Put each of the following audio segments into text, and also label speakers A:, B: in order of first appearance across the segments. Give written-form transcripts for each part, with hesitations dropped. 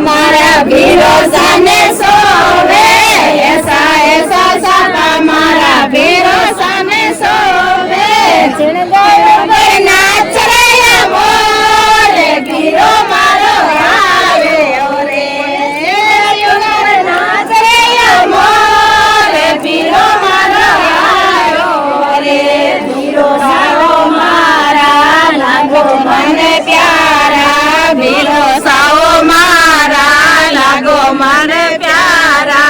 A: मारा भरोसा ने सोवे ऐसा ऐसा छापा मारा भरोसा ने सोवे चिण गयो नाच रे मोर भीरो मारो आवे रे नाच रे मोर भीरो मारो आयो रे भीरो साओ मारा लागो मने प्यारा भीरो साओ मारा लागो मने प्यारा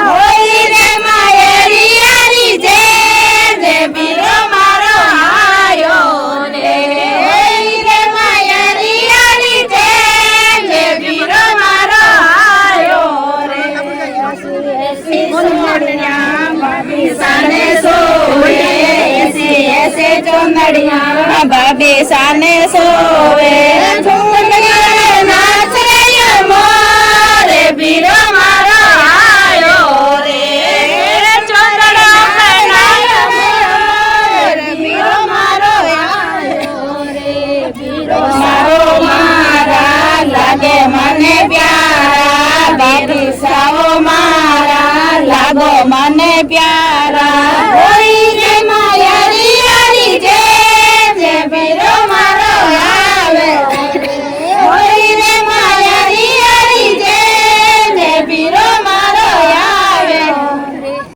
A: होई रे मायरी यारी जे भीरो मारो आयो रे होई रे मायरी यारी जे भीरो मारो आयो रे ऐसी सोनिया भाभी साने सोवे ऐसे चोंदड़िया भाभी साने सोवे चोंदड़िया नाच रही मोर भीरो मारो आयो रे चोंदड़ा मोर भीरो मारो आयो रे भीरो मारो मारा लागे मने प्यारा भाभी साओ मारा लागो मने प्यारा